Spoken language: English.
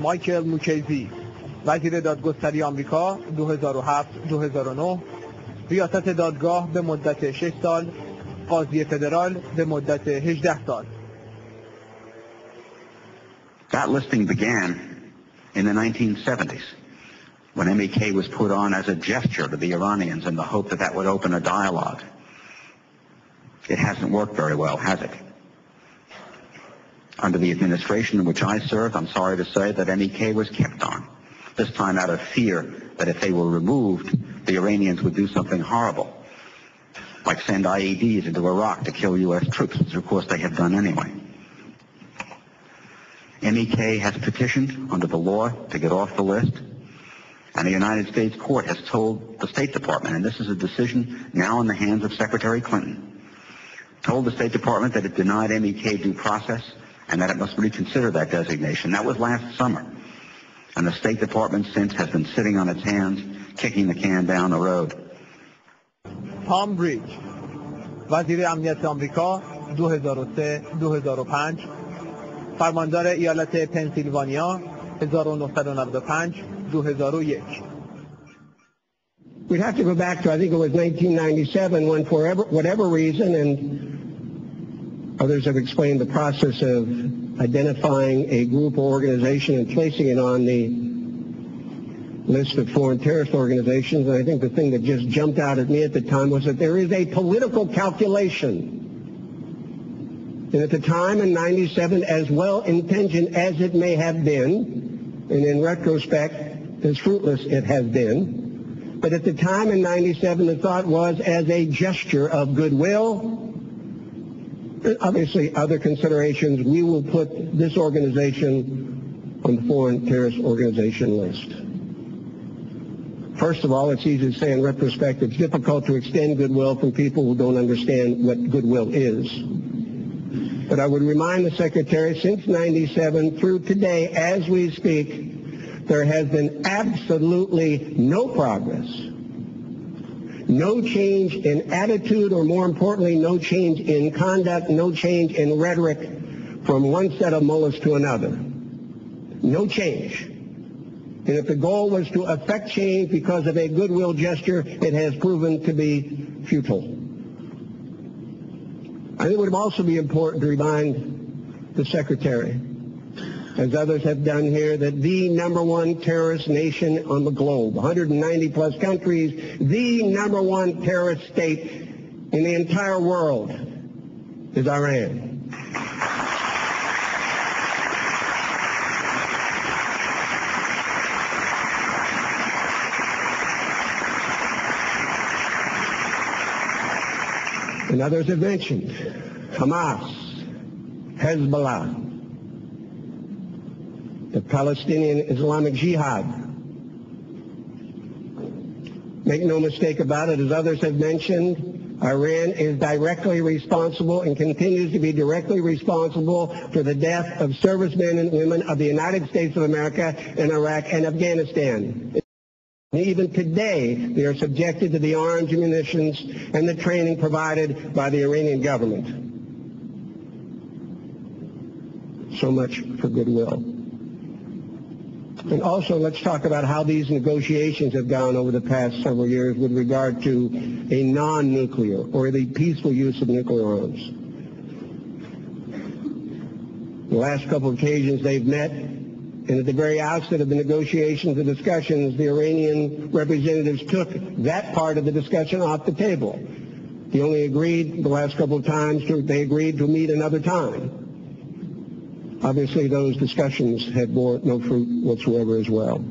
مایکل موکیزی، وزیر دادگستری آمریکا 2007-2009، ریاست دادگاه به مدت 6 سال، قاضی فدرال به مدت 18 سال. That listing began in the 1970s when MEK was put on as a gesture to the Iranians in the hope that that would open a dialogue. It hasn't worked very well, has it? Under the administration in which I served, I'm sorry to say that MEK was kept on, this time out of fear that if they were removed, the Iranians would do something horrible, like send IEDs into Iraq to kill U.S. troops, which of course they have done anyway. MEK has petitioned under the law to get off the list, and the United States court has told the State Department, and this is a decision now in the hands of Secretary Clinton, told the State Department that it denied MEK due process and that it must reconsider that designation. That was last summer. And the State Department since has been sitting on its hands, kicking the can down the road. تام بریج، وزیر امنیت آمریکا 2003-2005، فرماندار ایالت پنسیلوانیا 1995-2001. We'd have to go back to, I think it was 1997, when for whatever reason, and others have explained the process of identifying a group or organization and placing it on the list of foreign terrorist organizations. And I think the thing that just jumped out at me at the time was that there is a political calculation. And at the time in 97, as well-intentioned as it may have been, and in retrospect, as fruitless it has been, but at the time in 97, the thought was as a gesture of goodwill, obviously other considerations, we will put this organization on the foreign terrorist organization list. First of all, it's easy to say in retrospect, it's difficult to extend goodwill from people who don't understand what goodwill is. But I would remind the Secretary, since 97 through today, as we speak, there has been absolutely no progress, no change in attitude, or more importantly, no change in conduct, no change in rhetoric from one set of mullahs to another. No change. And if the goal was to effect change because of a goodwill gesture, it has proven to be futile. I think it would also be important to remind the Secretary, as others have done here, that the number one terrorist nation on the globe, 190 plus countries, the number one terrorist state in the entire world is Iran. And others have mentioned Hamas, Hezbollah, the Palestinian Islamic Jihad. Make no mistake about it, as others have mentioned, Iran is directly responsible and continues to be directly responsible for the death of servicemen and women of the United States of America in Iraq and Afghanistan. Even today, they are subjected to the arms, munitions, and the training provided by the Iranian government. So much for goodwill. And also, let's talk about how these negotiations have gone over the past several years with regard to a non-nuclear or the peaceful use of nuclear arms. The last couple of occasions they've met, and at the very outset of the negotiations and discussions, the Iranian representatives took that part of the discussion off the table. They only agreed the last couple of times, they agreed to meet another time. Obviously, those discussions had bore no fruit whatsoever as well.